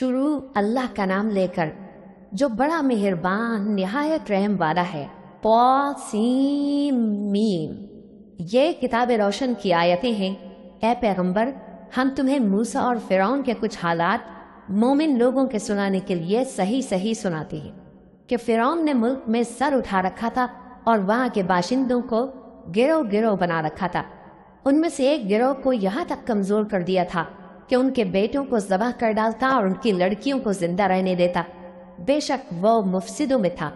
शुरू अल्लाह का नाम लेकर जो बड़ा मेहरबान निहायत रहम वाला है। मीम। ये किताब रोशन की आयतें हैं। ए पैगंबर, हम तुम्हें मूसा और फिरौन के कुछ हालात मोमिन लोगों के सुनाने के लिए सही सही सुनाते हैं कि फिरौन ने मुल्क में सर उठा रखा था और वहाँ के बाशिंदों को गिरोह गिरोह बना रखा था। उनमें से एक गिरोह को यहाँ तक कमज़ोर कर दिया था कि उनके बेटों को ज़बह कर डालता और उनकी लड़कियों को जिंदा रहने देता। बेशक वो मुफसिदों में था,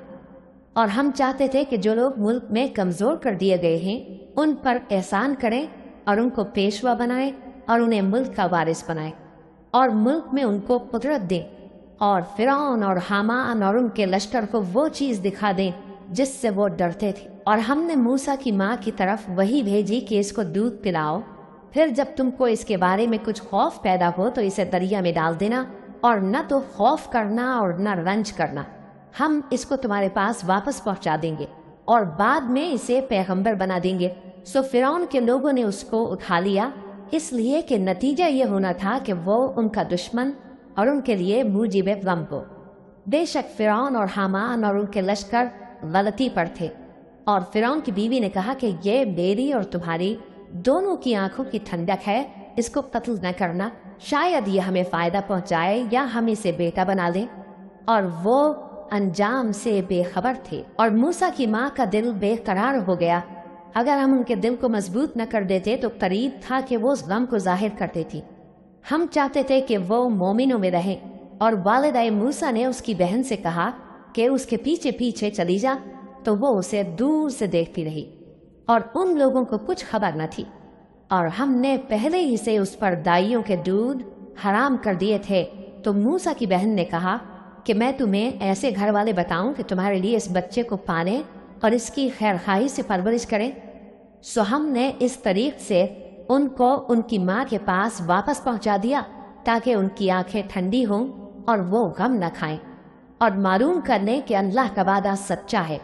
और हम चाहते थे कि जो लोग मुल्क में कमज़ोर कर दिए गए हैं उन पर एहसान करें और उनको पेशवा बनाएं और उन्हें मुल्क का वारिस बनाएं और मुल्क में उनको कुदरत दें, और फिरौन और हामान और उनके लश्कर को वो चीज़ दिखा दें जिससे वो डरते थे। और हमने मूसा की माँ की तरफ वही भेजी कि इसको दूध पिलाओ, फिर जब तुमको इसके बारे में कुछ खौफ पैदा हो तो इसे दरिया में डाल देना, और न तो खौफ करना और न रंज करना। हम इसको तुम्हारे पास वापस पहुंचा देंगे और बाद में इसे पैगंबर बना देंगे। सो फिरौन के लोगों ने उसको उठा लिया, इसलिए कि नतीजा ये होना था कि वो उनका दुश्मन और उनके लिए मूजिब गम हो। बेशक फिरौन और हामान और उनके लश्कर गलती पर थे, और फिरौन की बीवी ने कहा कि ये मेरी और तुम्हारी दोनों की आंखों की ठंडक है, इसको कत्ल न करना, शायद ये हमें फ़ायदा पहुंचाए या हम इसे बेटा बना लें। और वो अंजाम से बेखबर थे, और मूसा की माँ का दिल बेकरार हो गया। अगर हम उनके दिल को मजबूत न कर देते तो करीब था कि वो उस गम को जाहिर करते थी। हम चाहते थे कि वो मोमिनों में रहें, और वालिदा मूसा ने उसकी बहन से कहा कि उसके पीछे पीछे चली जा, तो वो उसे दूर से देखती रही और उन लोगों को कुछ खबर न थी। और हमने पहले ही से उस पर दाइयों के दूध हराम कर दिए थे। तो मूसा की बहन ने कहा कि मैं तुम्हें ऐसे घर वाले बताऊं कि तुम्हारे लिए इस बच्चे को पाने और इसकी खैरखाई से परवरिश करें। सो हमने इस तरीक से उनको उनकी माँ के पास वापस पहुंचा दिया ताकि उनकी आंखें ठंडी हों और वो गम न खाएं, और मालूम करने कि अल्लाह का वादा सच्चा है,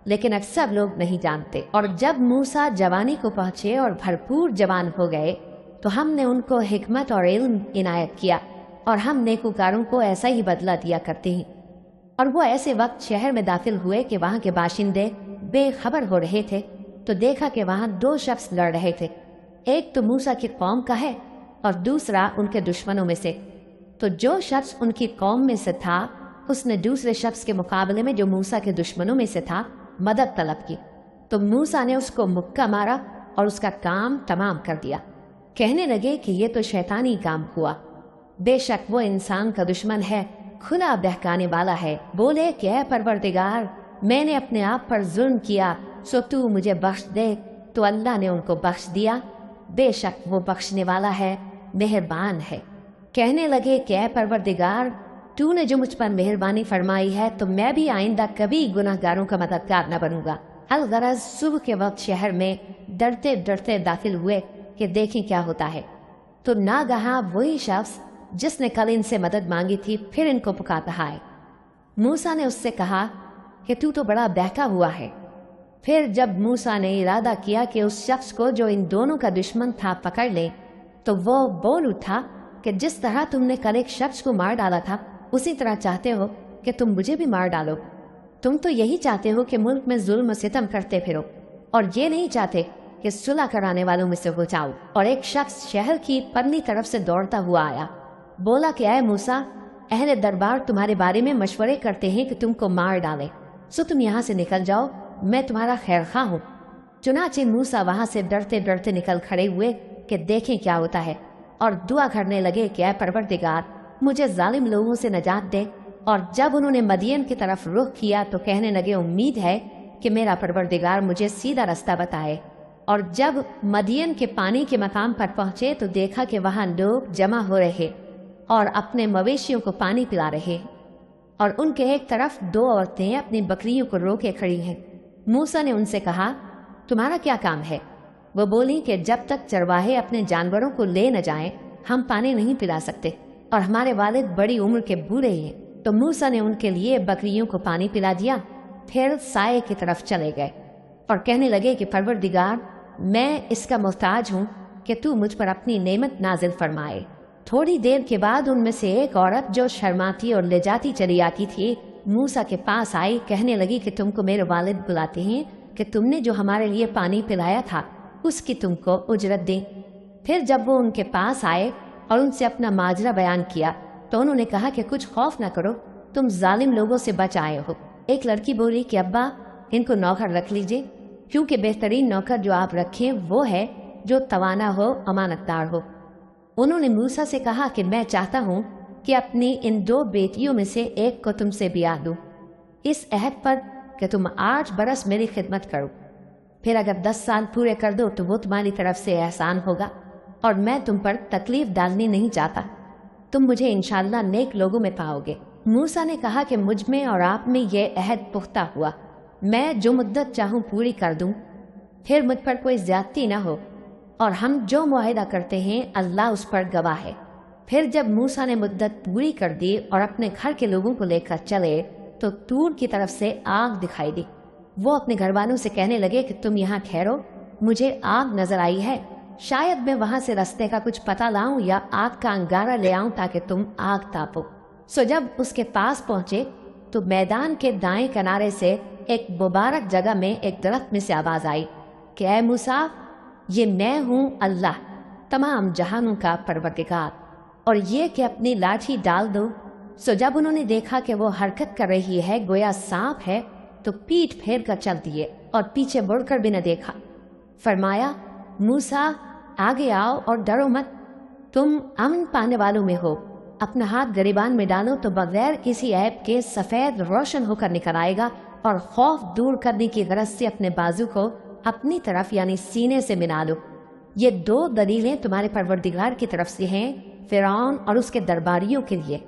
लेकिन अक्सर लोग नहीं जानते। और जब मूसा जवानी को पहुँचे और भरपूर जवान हो गए तो हमने उनको हिकमत और इल्म इनायत किया, और हम नेकूकारों को ऐसा ही बदला दिया करते हैं। और वो ऐसे वक्त शहर में दाखिल हुए कि वहाँ के बाशिंदे बेखबर हो रहे थे, तो देखा कि वहाँ दो शख्स लड़ रहे थे। एक तो मूसा की कौम का है और दूसरा उनके दुश्मनों में से। तो जो शख्स उनकी कौम में से था उसने दूसरे शख्स के मुकाबले में जो मूसा के दुश्मनों में से था मदद तलब की। तो मूसा ने उसको मुक्का मारा और उसका काम तमाम कर दिया। कहने लगे कि ये तो शैतानी काम हुआ, बेशक वो इंसान का दुश्मन है, खुला बहकाने वाला है। बोले कि ऐ परवरदिगार, मैंने अपने आप पर जुल्म किया, सो तू मुझे बख्श दे। तो अल्लाह ने उनको बख्श दिया, बेशक वो बख्शने वाला है, मेहरबान है। कहने लगे कि ऐ परवरदिगार, तूने जो मुझ पर मेहरबानी फरमाई है तो मैं भी आइंदा कभी गुनाहगारों का मददगार न बनूंगा। अलगरज सुबह के वक्त शहर में डरते डरते दाखिल हुए कि देखें क्या होता है। तो नागहा वही शख्स जिसने कल इनसे मदद मांगी थी फिर इनको पुकारता है। मूसा ने उससे कहा कि तू तो बड़ा बहका हुआ है। फिर जब मूसा ने इरादा किया कि उस शख्स को जो इन दोनों का दुश्मन था पकड़ ले, तो वो बोल उठा कि जिस तरह तुमने कल एक शख्स को मार डाला था उसी तरह चाहते हो कि तुम मुझे भी मार डालो। तुम तो यही चाहते हो कि मुल्क में जुल्म सितम करते फिरो, और ये नहीं चाहते कि सुलह कराने वालों में से हो जाओ। और एक शख्स शहर की परली तरफ से दौड़ता हुआ आया, बोला कि ऐ मूसा, अहले दरबार तुम्हारे बारे में मशवरे करते हैं कि तुमको मार डाले, सो तुम यहाँ से निकल जाओ, मैं तुम्हारा खैरखा हूँ। चुनाचे मूसा वहाँ से डरते डरते निकल खड़े हुए कि देखें क्या होता है, और दुआ करने लगे कि ऐ परवरदिगार, मुझे जालिम लोगों से नजात दे। और जब उन्होंने मदियन की तरफ रुख किया तो कहने लगे, उम्मीद है कि मेरा परवरदिगार मुझे सीधा रास्ता बताए। और जब मदियन के पानी के मकाम पर पहुंचे तो देखा कि वहां लोग जमा हो रहे और अपने मवेशियों को पानी पिला रहे, और उनके एक तरफ दो औरतें अपनी बकरियों को रोके खड़ी हैं। मूसा ने उनसे कहा, तुम्हारा क्या काम है? वो बोली कि जब तक चरवाहे अपने जानवरों को ले न जाएं, हम पानी नहीं पिला सकते, और हमारे वालिद बड़ी उम्र के बूढ़े हैं। तो मूसा ने उनके लिए बकरियों को पानी पिला दिया, फिर साए की तरफ चले गए और कहने लगे कि परवरदिगार, मैं इसका मोहताज हूँ कि तू मुझ पर अपनी नेमत नाजिल फरमाए। थोड़ी देर के बाद उनमें से एक औरत जो शर्माती और लजाती चली आती थी मूसा के पास आई, कहने लगी कि तुमको मेरे वालिद बुलाते हैं कि तुमने जो हमारे लिए पानी पिलाया था उसकी तुमको उजरत दें। फिर जब वो उनके पास आए और उनसे अपना माजरा बयान किया तो उन्होंने कहा कि कुछ खौफ न करो, तुम जालिम लोगों से बच आए हो। एक लड़की बोली कि अब्बा इनको नौकर रख लीजिए, क्योंकि बेहतरीन नौकर जो आप रखें वो है जो तवाना हो, अमानतदार हो। उन्होंने मूसा से कहा कि मैं चाहता हूँ कि अपनी इन 2 बेटियों में से एक को तुमसे ब्याह दूँ, इस अहद पर कि तुम 8 बरस मेरी खिदमत करो, फिर अगर 10 साल पूरे कर दो तो वो तुम्हारी तरफ से एहसान होगा, और मैं तुम पर तकलीफ डालनी नहीं चाहता। तुम मुझे इंशाअल्लाह नेक लोगों में पाओगे। मूसा ने कहा कि मुझ में और आप में ये अहद पुख्ता हुआ, मैं जो मुद्दत चाहूँ पूरी कर दूँ, फिर मुझ पर कोई ज्यादती न हो, और हम जो मुआहिदा करते हैं अल्लाह उस पर गवाह है। फिर जब मूसा ने मुद्दत पूरी कर दी और अपने घर के लोगों को लेकर चले तो तूर की तरफ से आग दिखाई दी। वो अपने घर वालों से कहने लगे कि तुम यहाँ ठहरो, मुझे आग नजर आई है, शायद मैं वहां से रास्ते का कुछ पता लाऊं या आग का अंगारा ले आऊं ताकि तुम आग तापो। सो जब उसके पास पहुंचे तो मैदान के दाएं किनारे से एक मुबारक जगह में एक दरख्त में से आवाज आई कि ऐ मूसा, ये मैं हूँ अल्लाह तमाम जहानों का परवरदिगार, और ये कि अपनी लाठी डाल दो। सो जब उन्होंने देखा कि वो हरकत कर रही है गोया सांप है तो पीठ फेर कर चल दिए और पीछे मुड़कर भी न देखा। फरमाया, मूसा आगे आओ और डरो मत, तुम अमन पाने वालों में हो। अपना हाथ गरिबान में डालो तो बगैर किसी ऐब के सफेद रोशन होकर निकल आएगा, और खौफ दूर करने की गरज से अपने बाजू को अपनी तरफ यानी सीने से मिला लो। ये 2 दलीलें तुम्हारे परवरदिगार की तरफ से हैं, फिरौन और उसके दरबारियों के लिए,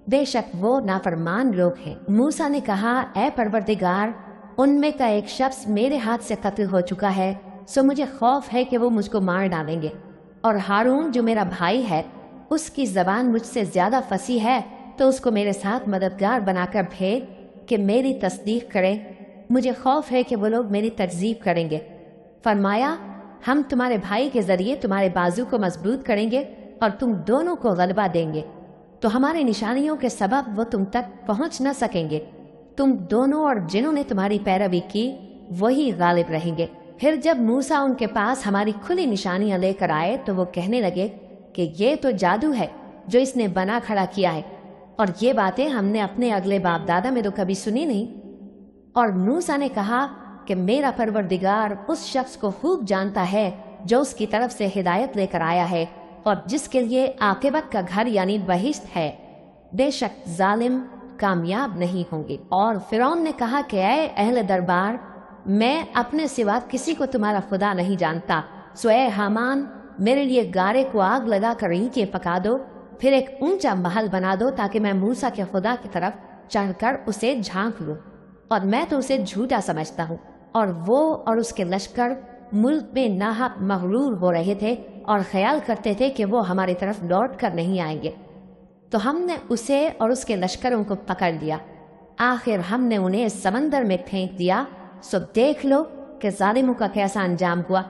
बेशक वो नाफरमान लोग हैं। मूसा ने कहा, ऐ परवरदिगार, उनमें का एक शख्स मेरे हाथ से कत्ल हो चुका है, सो मुझे खौफ है कि वो मुझको मार डालेंगे, और हारून जो मेरा भाई है उसकी जबान मुझसे ज्यादा फसी है, तो उसको मेरे साथ मददगार बनाकर भेज कि मेरी तस्दीक करे। मुझे खौफ है कि वो लोग मेरी तकजीब करेंगे। फरमाया, हम तुम्हारे भाई के जरिए तुम्हारे बाजू को मजबूत करेंगे और तुम दोनों को गलबा देंगे, तो हमारे निशानियों के सबब वो तुम तक पहुंच न सकेंगे। तुम दोनों और जिन्होंने तुम्हारी पैरवी की वही गालिब रहेंगे। फिर जब मूसा उनके पास हमारी खुली निशानियां लेकर आए तो वो कहने लगे कि ये तो जादू है जो इसने बना खड़ा किया है, और ये बातें हमने अपने अगले बाप दादा में तो कभी सुनी नहीं। और मूसा ने कहा कि मेरा परवरदिगार उस शख्स को खूब जानता है जो उसकी तरफ से हिदायत लेकर आया है और जिसके लिए आकिबत का घर यानी बहिश्त है, बेशक जालिम कामयाब नहीं होंगे। और फिरौन ने कहा कि ऐ अहले दरबार, मैं अपने सिवा किसी को तुम्हारा खुदा नहीं जानता, सो ऐ हामान, मेरे लिए गारे को आग लगा कर ईंटें पका दो, फिर एक ऊंचा महल बना दो ताकि मैं मूसा के खुदा की तरफ चढ़कर उसे झांक लूं। और मैं तो उसे झूठा समझता हूँ, और वो और उसके लश्कर मुल्क में नाहक मगरूर हो रहे थे और ख्याल करते थे कि वो हमारी तरफ लौट कर नहीं आएंगे। तो हमने उसे और उसके लश्करों को पकड़ लिया, आखिर हमने उन्हें समंदर में फेंक दिया। सो देख लो कि जालिमों का कैसा अंजाम हुआ।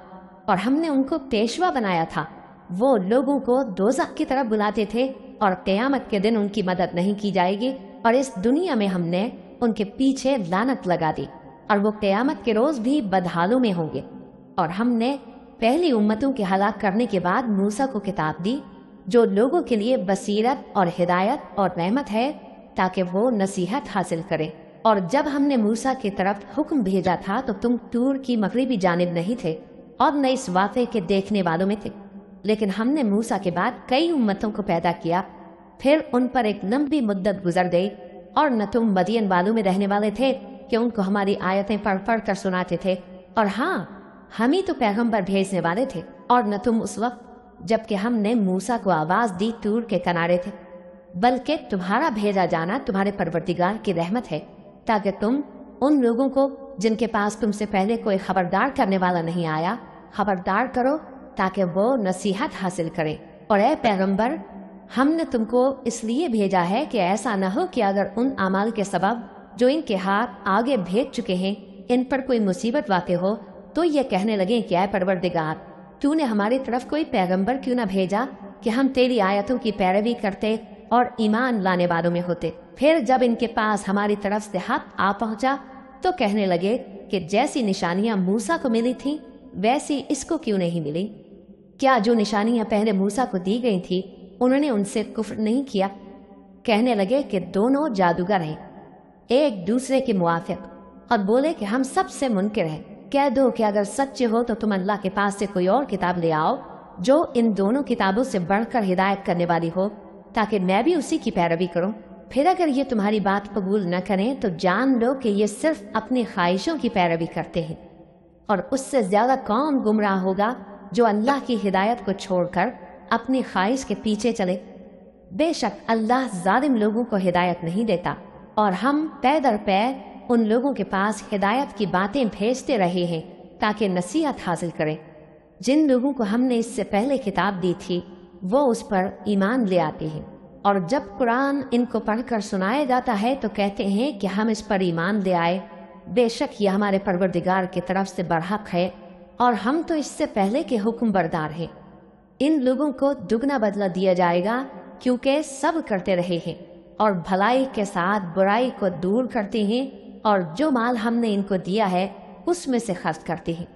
और हमने उनको पेशवा बनाया था, वो लोगों को दोज़ख की तरफ बुलाते थे, और क़यामत के दिन उनकी मदद नहीं की जाएगी, और इस दुनिया में हमने उनके पीछे लानत लगा दी, और वो क़यामत के रोज़ भी बदहालों में होंगे। और हमने पहली उम्मतों के हलाक करने के बाद मूसा को किताब दी जो लोगों के लिए बसीरत और हिदायत और रहमत है, ताकि वो नसीहत हासिल करें। और जब हमने मूसा की तरफ हुक्म भेजा था तो तुम तूर की मगरिबी जानिब नहीं थे और न इस वाक़े के देखने वालों में थे, लेकिन हमने मूसा के बाद कई उम्मतों को पैदा किया, फिर उन पर एक लंबी मुद्दत गुजर गई, और न तुम मदियन वालों में रहने वाले थे कि उनको हमारी आयतें पढ़ पढ़ कर सुनाते थे, और हाँ, हम ही तो पैगंबर भेजने वाले थे। और न तुम उस वक्त जबकि हमने मूसा को आवाज़ दी तूर के किनारे थे, बल्कि तुम्हारा भेजा जाना तुम्हारे परवरदिगार की रहमत है, ताकि तुम उन लोगों को जिनके पास तुमसे पहले कोई खबरदार करने वाला नहीं आया खबरदार करो, ताकि वो नसीहत हासिल करें। और ए पैगंबर, हमने तुमको इसलिए भेजा है कि ऐसा न हो कि अगर उन अमाल के सबब जो इनके हाथ आगे भेज चुके हैं इन पर कोई मुसीबत वाक़ हो तो ये कहने लगे कि ऐ परवरदिगार, तूने हमारी तरफ कोई पैगंबर क्यों न भेजा کہ ہم تیری آیتوں کی پیروی کرتے اور ایمان لانے والوں میں ہوتے۔ پھر جب ان کے پاس ہماری طرف سے حق آ پہنچا تو کہنے لگے کہ جیسی نشانیاں موسیٰ کو ملی تھیں ویسی اس کو کیوں نہیں ملی؟ کیا جو نشانیاں پہلے موسیٰ کو دی گئی تھی انہوں نے ان سے کفر نہیں کیا؟ کہنے لگے کہ دونوں جادوگر ہیں، ایک دوسرے کے موافق، اور بولے کہ ہم سب سے منکر ہیں۔ کہہ دو کہ اگر سچے ہو تو تم اللہ کے پاس سے کوئی اور کتاب لے آؤ جو ان دونوں کتابوں سے بڑھ کر ہدایت کرنے والی ہو، تاکہ میں بھی اسی کی پیروی کروں۔ پھر اگر یہ تمہاری بات قبول نہ کریں تو جان لو کہ یہ صرف اپنی خواہشوں کی پیروی کرتے ہیں، اور اس سے زیادہ کون گمراہ ہوگا جو اللہ کی ہدایت کو چھوڑ کر اپنی خواہش کے پیچھے چلے۔ بے شک اللہ ظالم لوگوں کو ہدایت نہیں دیتا، اور ہم پے در پے ان لوگوں کے پاس ہدایت کی باتیں بھیجتے رہے ہیں تاکہ نصیحت حاصل کریں۔ جن لوگوں کو ہم نے اس سے پہلے کتاب دی تھی وہ اس پر ایمان لے آتے ہیں، اور جب قرآن ان کو پڑھ کر سنایا جاتا ہے تو کہتے ہیں کہ ہم اس پر ایمان لے آئے، بے شک یہ ہمارے پروردگار کی طرف سے برحق ہے، اور ہم تو اس سے پہلے کے حکم بردار ہیں۔ ان لوگوں کو دگنا بدلہ دیا جائے گا کیونکہ سب کرتے رہے ہیں اور بھلائی کے ساتھ برائی کو دور کرتے ہیں، اور جو مال ہم نے ان کو دیا ہے اس میں سے خرچ کرتے ہیں،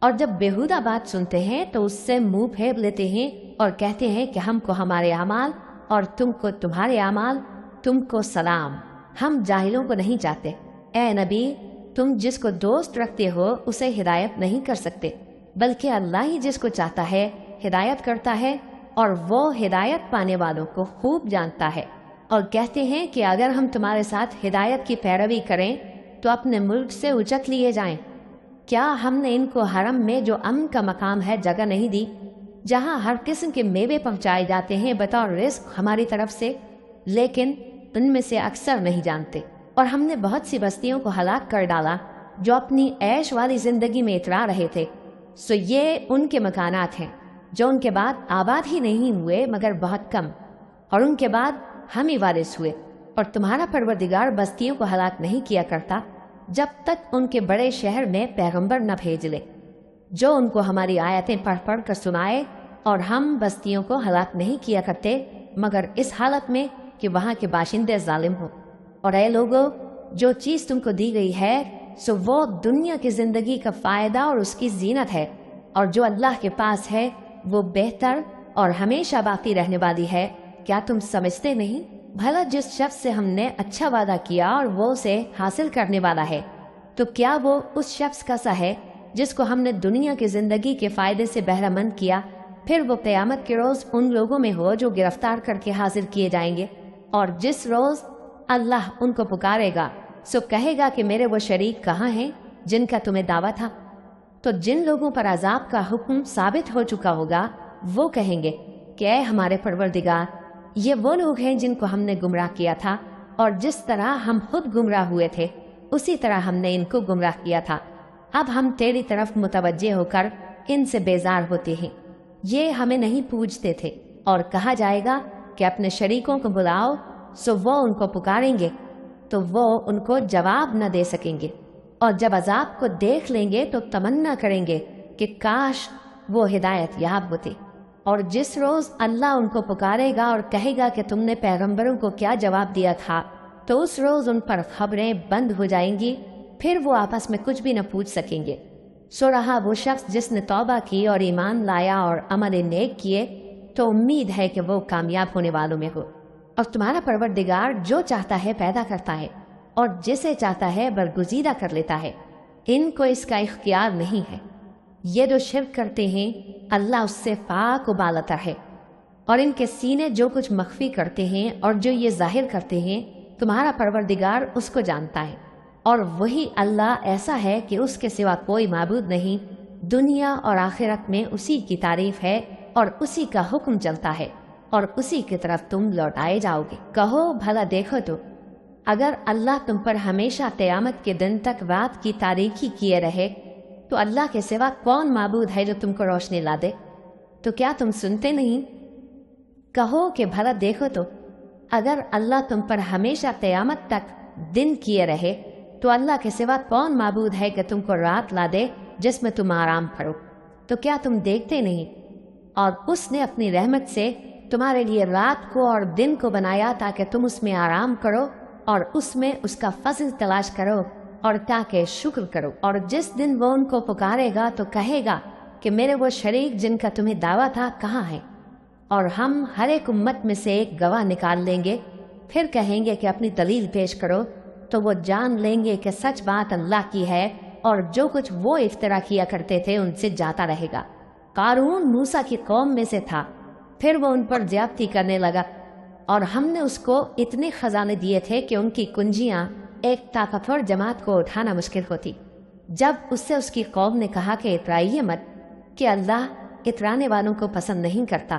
اور جب بیہودہ بات سنتے ہیں تو اس سے منہ پھیر لیتے ہیں اور کہتے ہیں کہ ہم کو ہمارے اعمال اور تم کو تمہارے اعمال، تم کو سلام، ہم جاہلوں کو نہیں چاہتے۔ اے نبی، تم جس کو دوست رکھتے ہو اسے ہدایت نہیں کر سکتے، بلکہ اللہ ہی جس کو چاہتا ہے ہدایت کرتا ہے، اور وہ ہدایت پانے والوں کو خوب جانتا ہے۔ اور کہتے ہیں کہ اگر ہم تمہارے ساتھ ہدایت کی پیروی کریں تو اپنے ملک سے اچک لیے جائیں۔ کیا ہم نے ان کو حرم میں جو امن کا مقام ہے جگہ نہیں دی، جہاں ہر قسم کے میوے پہنچائے جاتے ہیں بطور رزق ہماری طرف سے؟ لیکن ان میں سے اکثر نہیں جانتے۔ اور ہم نے بہت سی بستیوں کو ہلاک کر ڈالا جو اپنی عیش والی زندگی میں اترا رہے تھے، سو یہ ان کے مکانات ہیں جو ان کے بعد آباد ہی نہیں ہوئے مگر بہت کم، اور ان کے بعد ہم ہی وارث ہوئے۔ اور تمہارا پروردگار بستیوں کو ہلاک نہیں کیا کرتا جب تک ان کے بڑے شہر میں پیغمبر نہ بھیج لے جو ان کو ہماری آیتیں پڑھ پڑھ کر سنائے، اور ہم بستیوں کو ہلاک نہیں کیا کرتے مگر اس حالت میں کہ وہاں کے باشندے ظالم ہوں۔ اور اے لوگو، جو چیز تم کو دی گئی ہے سو وہ دنیا کی زندگی کا فائدہ اور اس کی زینت ہے، اور جو اللہ کے پاس ہے وہ بہتر اور ہمیشہ باقی رہنے والی ہے۔ کیا تم سمجھتے نہیں؟ بھلا جس شخص سے ہم نے اچھا وعدہ کیا اور وہ اسے حاصل کرنے والا ہے، تو کیا وہ اس شخص کا سا ہے جس کو ہم نے دنیا کی زندگی کے فائدے سے بہرہ مند کیا، پھر وہ قیامت کے روز ان لوگوں میں ہو جو گرفتار کر کے حاضر کیے جائیں گے، اور جس روز اللہ ان کو پکارے گا سو کہے گا کہ میرے وہ شریک کہاں ہیں جن کا تمہیں دعویٰ تھا؟ تو جن لوگوں پر عذاب کا حکم ثابت ہو چکا ہوگا وہ کہیں گے کہ اے ہمارے پروردگار، یہ وہ لوگ ہیں جن کو ہم نے گمراہ کیا تھا، اور جس طرح ہم خود گمراہ ہوئے تھے اسی طرح ہم نے ان کو گمراہ کیا تھا۔ اب ہم تیری طرف متوجہ ہو کر ان سے بیزار ہوتے ہیں، یہ ہمیں نہیں پوجتے تھے۔ اور کہا جائے گا کہ اپنے شریکوں کو بلاؤ، سو وہ ان کو پکاریں گے تو وہ ان کو جواب نہ دے سکیں گے، اور جب عذاب کو دیکھ لیں گے تو تمنا کریں گے کہ کاش وہ ہدایت یاب ہوتے۔ اور جس روز اللہ ان کو پکارے گا اور کہے گا کہ تم نے پیغمبروں کو کیا جواب دیا تھا، تو اس روز ان پر خبریں بند ہو جائیں گی، پھر وہ آپس میں کچھ بھی نہ پوچھ سکیں گے۔ سو رہا وہ شخص جس نے توبہ کی اور ایمان لایا اور عمل نیک کیے تو امید ہے کہ وہ کامیاب ہونے والوں میں ہو۔ اور تمہارا پروردگار جو چاہتا ہے پیدا کرتا ہے، اور جسے چاہتا ہے برگزیدہ کر لیتا ہے، ان کو اس کا اختیار نہیں ہے۔ یہ جو شرک کرتے ہیں اللہ اس سے پاک و بالاتر ہے، اور ان کے سینے جو کچھ مخفی کرتے ہیں اور جو یہ ظاہر کرتے ہیں تمہارا پروردگار اس کو جانتا ہے، اور وہی اللہ ایسا ہے کہ اس کے سوا کوئی معبود نہیں۔ دنیا اور آخرت میں اسی کی تعریف ہے اور اسی کا حکم چلتا ہے، اور اسی کی طرف تم لوٹائے جاؤ گے۔ کہو بھلا دیکھو تو اگر اللہ تم پر ہمیشہ قیامت کے دن تک رات کی تاریکی کیے رہے تو اللہ کے سوا کون معبود ہے جو تم کو روشنی لا دے؟ تو کیا تم سنتے نہیں؟ کہو کہ بھلا دیکھو تو اگر اللہ تم پر ہمیشہ قیامت تک دن کیے رہے تو اللہ کے سوا کون معبود ہے کہ تم کو رات لا دے جس میں تم آرام کرو؟ تو کیا تم دیکھتے نہیں؟ اور اس نے اپنی رحمت سے تمہارے لیے رات کو اور دن کو بنایا تاکہ تم اس میں آرام کرو اور اس میں اس کا فضل تلاش کرو اور تاکہ شکر کرو۔ اور جس دن وہ ان کو پکارے گا تو کہے گا کہ میرے وہ شریک جن کا تمہیں دعویٰ تھا کہاں ہیں؟ اور ہم ہر ایک امت میں سے ایک گواہ نکال لیں گے، پھر کہیں گے کہ اپنی دلیل پیش کرو، تو وہ جان لیں گے کہ سچ بات اللہ کی ہے اور جو کچھ وہ افترا کیا کرتے تھے ان سے جاتا رہے گا۔ قارون موسیٰ کی قوم میں سے تھا، پھر وہ ان پر زیادتی کرنے لگا اور ہم نے اس کو اتنے خزانے دیے تھے کہ ان کی کنجیاں ایک طاقتور جماعت کو اٹھانا مشکل ہوتی۔ جب اس سے اس کی قوم نے کہا کہ اترائیے مت، کہ اللہ اترانے والوں کو پسند نہیں کرتا،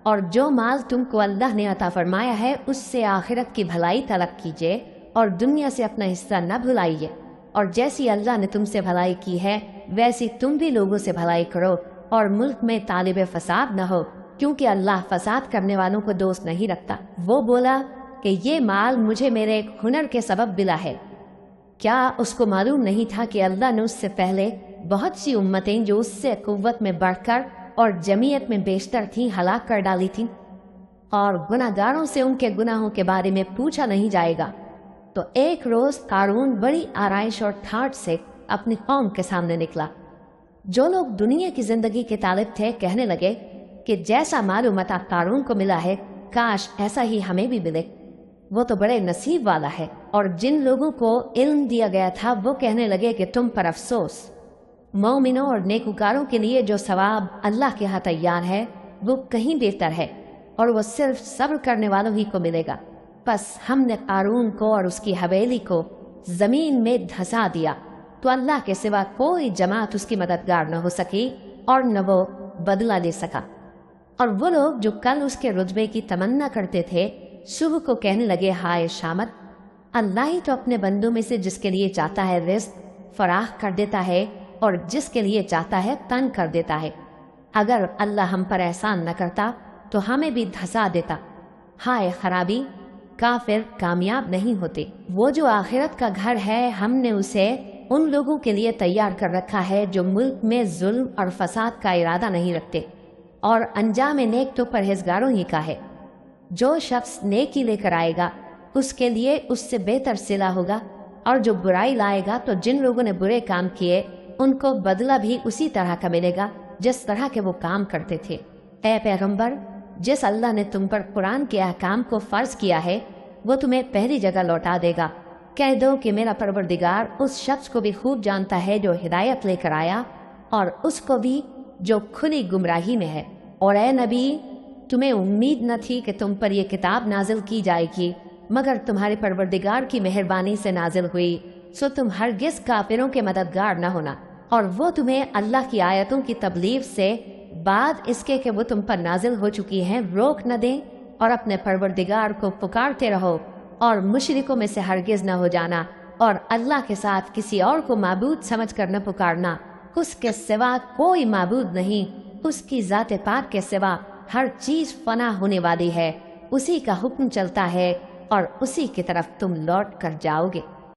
اور جو مال تم کو اللہ نے عطا فرمایا ہے اس سے آخرت کی بھلائی طلب کیجیے اور دنیا سے اپنا حصہ نہ بھلائیے، اور جیسی اللہ نے تم سے بھلائی کی ہے ویسی تم بھی لوگوں سے بھلائی کرو، اور ملک میں طالب فساد نہ ہو، کیونکہ اللہ فساد کرنے والوں کو دوست نہیں رکھتا۔ وہ بولا کہ یہ مال مجھے میرے ایک ہنر کے سبب ملا ہے۔ کیا اس کو معلوم نہیں تھا کہ اللہ نے اس سے پہلے بہت سی امتیں جو اس سے قوت میں بڑھ کر اور جمعیت میں بیشتر تھیں ہلاک کر ڈالی تھیں، اور گناہ گاروں سے ان کے گناہوں کے بارے میں پوچھا نہیں جائے گا۔ تو ایک روز قارون بڑی آرائش اور ٹھاٹھ سے اپنی قوم کے سامنے نکلا۔ جو لوگ دنیا کی زندگی کے طالب تھے کہنے لگے کہ جیسا مال و متاع قارون کو ملا ہے کاش ایسا ہی ہمیں بھی ملے، وہ تو بڑے نصیب والا ہے۔ اور جن لوگوں کو علم دیا گیا تھا وہ کہنے لگے کہ تم پر افسوس، مومنوں اور نیکوکاروں کے لیے جو ثواب اللہ کے ہاں تیار ہے وہ کہیں بہتر ہے، اور وہ صرف صبر کرنے والوں ہی کو ملے گا۔ پس ہم نے قارون کو اور اس کی حویلی کو زمین میں دھسا دیا، تو اللہ کے سوا کوئی جماعت اس کی مددگار نہ ہو سکی اور نہ وہ بدلہ لے سکا۔ اور وہ لوگ جو کل اس کے رتبے کی تمنا کرتے تھے صبح کو کہنے لگے ہائے شامت، اللہ ہی تو اپنے بندوں میں سے جس کے لیے چاہتا ہے رزق فراخ کر دیتا ہے اور جس کے لیے چاہتا ہے تنگ کر دیتا ہے۔ اگر اللہ ہم پر احسان نہ کرتا تو ہمیں بھی دھسا دیتا۔ ہائے خرابی، کافر کامیاب نہیں ہوتے۔ وہ جو آخرت کا گھر ہے ہم نے اسے ان لوگوں کے لیے تیار کر رکھا ہے جو ملک میں ظلم اور فساد کا ارادہ نہیں رکھتے، اور انجام نیک تو پرہیزگاروں ہی کا ہے۔ جو شخص نیکی لے کر آئے گا اس کے لیے اس سے بہتر صلہ ہوگا، اور جو برائی لائے گا تو جن لوگوں نے برے کام کیے ان کو بدلہ بھی اسی طرح کا ملے گا جس طرح کے وہ کام کرتے تھے۔ اے پیغمبر، جس اللہ نے تم پر قرآن کے احکام کو فرض کیا ہے وہ تمہیں پہلی جگہ لوٹا دے گا۔ کہہ دو کہ میرا پروردگار اس شخص کو بھی خوب جانتا ہے جو ہدایت لے کر آیا، اور اس کو بھی جو کھلی گمراہی میں ہے۔ اور اے نبی، تمہیں امید نہ تھی کہ تم پر یہ کتاب نازل کی جائے گی مگر تمہارے پروردگار کی مہربانی سے نازل ہوئی، سو تم ہرگز کافروں کے مددگار نہ ہونا، اور وہ تمہیں اللہ کی آیتوں کی تبلیغ سے بعد اس کے کہ وہ تم پر نازل ہو چکی ہیں روک نہ دیں، اور اپنے پروردگار کو پکارتے رہو اور مشرکوں میں سے ہرگز نہ ہو جانا، اور اللہ کے ساتھ کسی اور کو معبود سمجھ کر نہ پکارنا۔ اس کے سوا کوئی معبود نہیں، اس کی ذات پاک کے سوا ہر چیز فنا ہونے والی ہے، اسی کا حکم چلتا ہے اور اسی کی طرف تم لوٹ کر جاؤ گے۔